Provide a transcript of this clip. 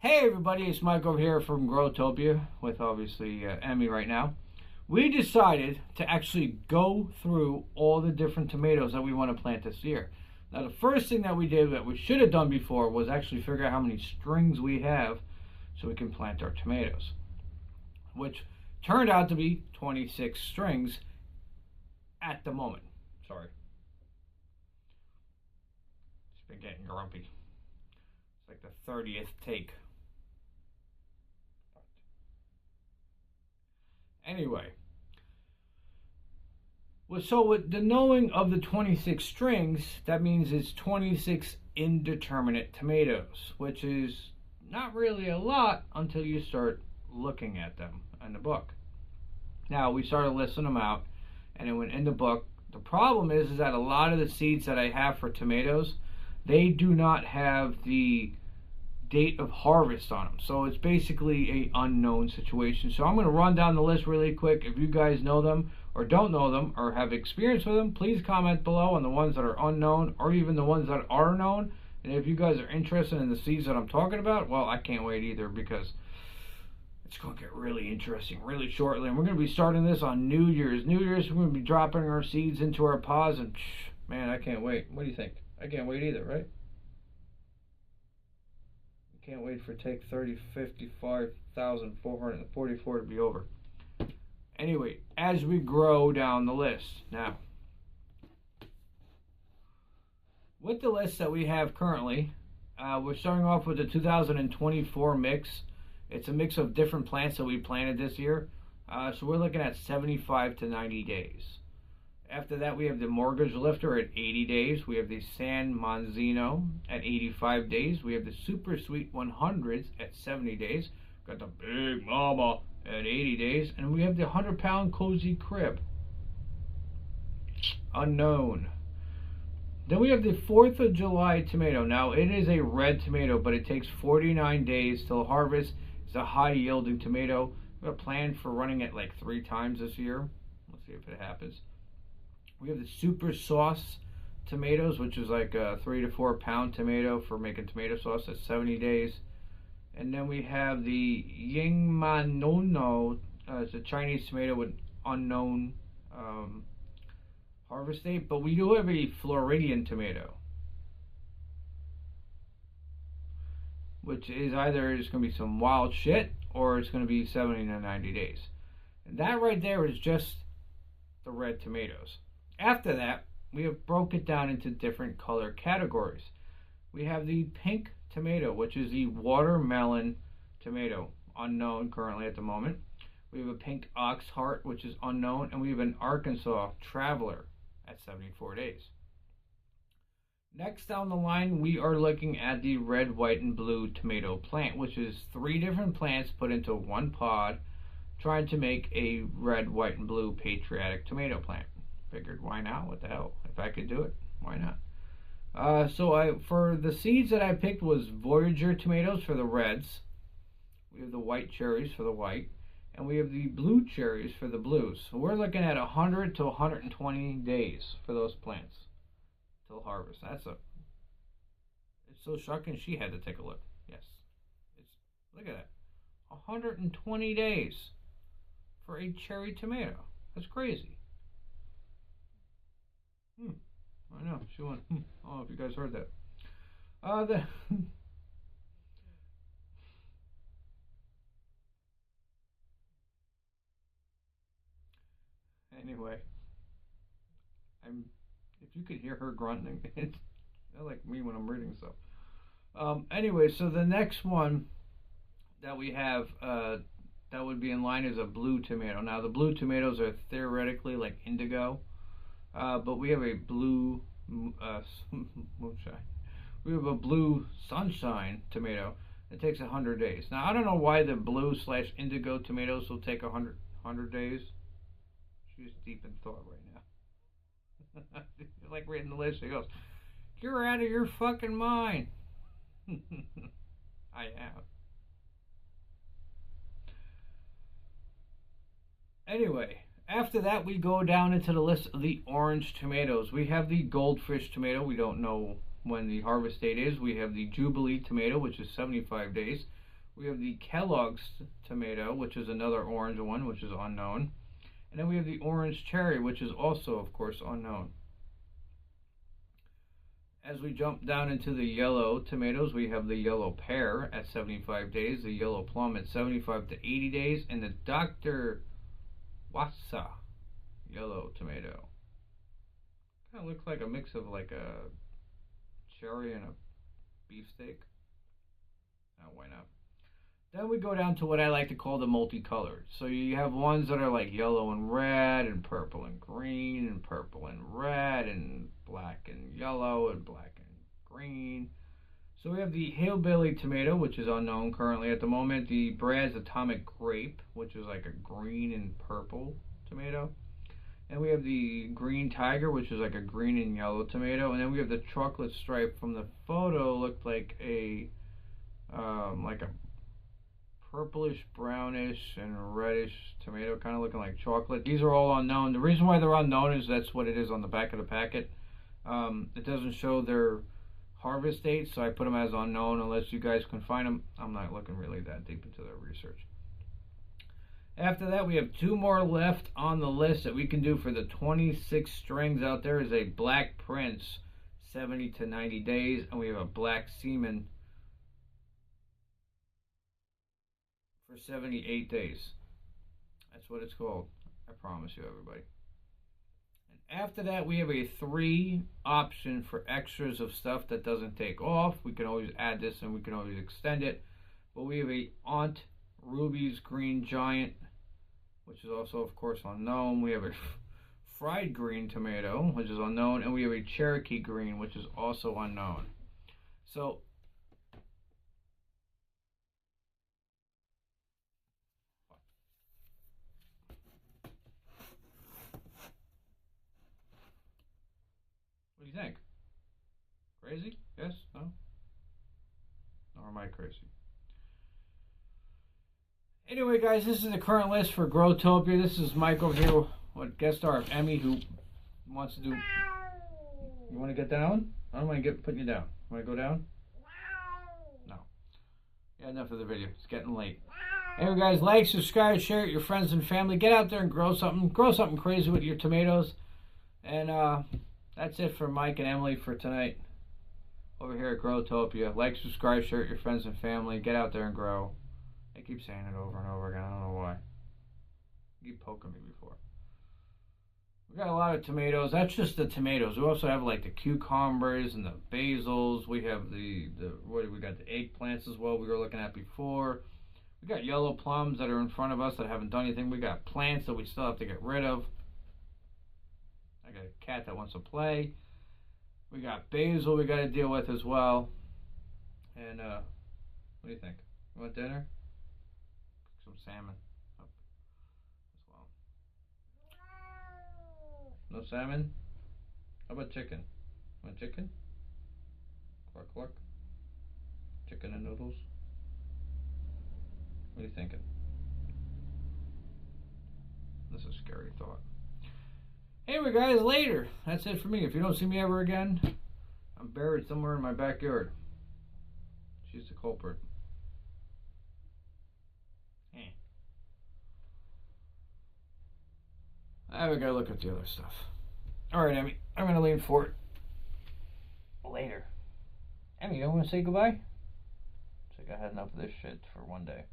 Hey everybody, it's Mike over here from Growtopia with obviously Emmy right now. We decided to actually go through all the different tomatoes that we want to plant this year. Now the first thing that we did that we should have done before was actually figure out how many strings we have so we can plant our tomatoes, which turned out to be 26 strings at the moment. Sorry. It's been getting grumpy. It's like the 30th take. Anyway, so with the knowing of the 26 strings, that means it's 26 indeterminate tomatoes, which is not really a lot until you start looking at them in the book. Now, we started listing them out, and it went in the book. The problem is that a lot of the seeds that I have for tomatoes, they do not have the date of harvest on them, so it's basically a unknown situation. So I'm going to run down the list really quick. If you guys know them or don't know them or have experience with them, please comment below on the ones that are unknown or even the ones that are known. And if you guys are interested in the seeds that I'm talking about, well, I can't wait either, because it's going to get really interesting really shortly. And we're going to be starting this on New Year's. We're going to be dropping our seeds into our pods, and man, I can't wait. What do you think? I can't wait either, right? Can't wait for take 55,444 to be over. Anyway, as we grow down the list. Now, with the list that we have currently, we're starting off with the 2024 mix. It's a mix of different plants that we planted this year. So we're looking at 75 to 90 days. After that, we have the Mortgage Lifter at 80 days. We have the San Manzino at 85 days. We have the Super Sweet 100s at 70 days. Got the Big Mama at 80 days. And we have the 100-pound Cozy Crib. Unknown. Then we have the 4th of July tomato. Now, it is a red tomato, but it takes 49 days till harvest. It's a high-yielding tomato. We've got planned for running it like 3 times this year. Let's see if it happens. We have the Super Sauce tomatoes, which is like a 3 to 4 pound tomato for making tomato sauce at 70 days. And then we have the Yingmanono. It's a Chinese tomato with unknown harvest date. But we do have a Floridian tomato, which is either it's going to be some wild shit or it's going to be 70 to 90 days. And that right there is just the red tomatoes. After that, we have broke it down into different color categories. We have the pink tomato, which is the watermelon tomato, unknown currently at the moment. We have a pink ox heart, which is unknown, and we have an Arkansas traveler at 74 days. Next down the line, we are looking at the red, white, and blue tomato plant, which is 3 different plants put into one pod, trying to make a red, white, and blue patriotic tomato plant. Figured, why not? What the hell? If I could do it, why not? For the seeds that I picked was Voyager tomatoes for the reds. We have the white cherries for the white, and we have the blue cherries for the blues. So we're looking at 100 to 120 days for those plants till harvest. It's so shocking. She had to take a look. Yes, look at that. 120 days for a cherry tomato. That's crazy. I know, she went, I don't know if you guys heard that. Anyway, if you could hear her grunting, it's like me when I'm reading stuff. Anyway, so the next one that we have, that would be in line is a blue tomato. Now, the blue tomatoes are theoretically like indigo. But we have a blue moonshine. We have a blue sunshine tomato. It takes 100 days. Now, I don't know why the blue/indigo tomatoes will take 100 days. She's deep in thought right now. Like reading the list, she goes, "You're out of your fucking mind." I am. Anyway. After that, we go down into the list of the orange tomatoes. We have the goldfish tomato. We don't know when the harvest date is. We have the Jubilee tomato, which is 75 days. We have the Kellogg's tomato, which is another orange one, which is unknown. And then we have the orange cherry, which is also, of course, unknown. As we jump down into the yellow tomatoes, we have the yellow pear at 75 days, the yellow plum at 75 to 80 days, and the Dr. Wassa yellow tomato. Kind of looks like a mix of like a cherry and a beefsteak. Oh, why not? Then we go down to what I like to call the multicolored. So you have ones that are like yellow and red and purple and green and purple and red and black and yellow and black and green. So we have the hillbilly tomato, which is unknown currently at the moment. The Brad's atomic grape, which is like a green and purple tomato. And we have the green tiger, which is like a green and yellow tomato. And then we have the chocolate stripe. From the photo, looked like a purplish, brownish, and reddish tomato, kind of looking like chocolate. These are all unknown. The reason why they're unknown is that's what it is on the back of the packet. It doesn't show their harvest date, so I put them as unknown unless you guys can find them. I'm not looking really that deep into their research. After that, we have two more left on the list that we can do for the 26 strings out there. Is a Black Prince, 70 to 90 days, and we have a Black Seaman for 78 days. That's what it's called. I promise you, everybody. And after that, we have a 3 option for extras of stuff that doesn't take off. We can always add this and we can always extend it. But we have a Aunt Ruby's Green Giant, which is also, of course, unknown. We have a fried green tomato, which is unknown. And we have a Cherokee Green, which is also unknown. So what do you think? Crazy? Yes? No? Or am I crazy? Anyway, guys, this is the current list for Growtopia. This is Mike over here, what guest star of Emmy, who wants to do. You want to get down? I don't want to putting you down. Want to go down? No. Yeah, enough of the video. It's getting late. Anyway, guys, like, subscribe, share it with your friends and family. Get out there and grow something. Grow something crazy with your tomatoes. And that's it for Mike and Emily for tonight. Over here at Growtopia. Like, subscribe, share it with your friends and family. Get out there and grow. I keep saying it over and over again. I don't know why. You keep poking me before. We got a lot of tomatoes. That's just the tomatoes. We also have like the cucumbers and the basils. We have the what we got, the eggplants as well we were looking at before. We got yellow plums that are in front of us that haven't done anything. We got plants that we still have to get rid of. I got a cat that wants to play. We got basil we got to deal with as well. And what do you think? You want dinner? Some salmon up as well. No salmon? How about chicken? Want chicken? Cluck cluck. Chicken and noodles. What are you thinking? This is a scary thought. Anyway, guys, later. That's it for me. If you don't see me ever again, I'm buried somewhere in my backyard. She's the culprit. We gotta look at the other stuff. Alright, Emmy, I'm gonna lean for it later. Emmy, you don't want to say goodbye? It's like I had enough of this shit for one day.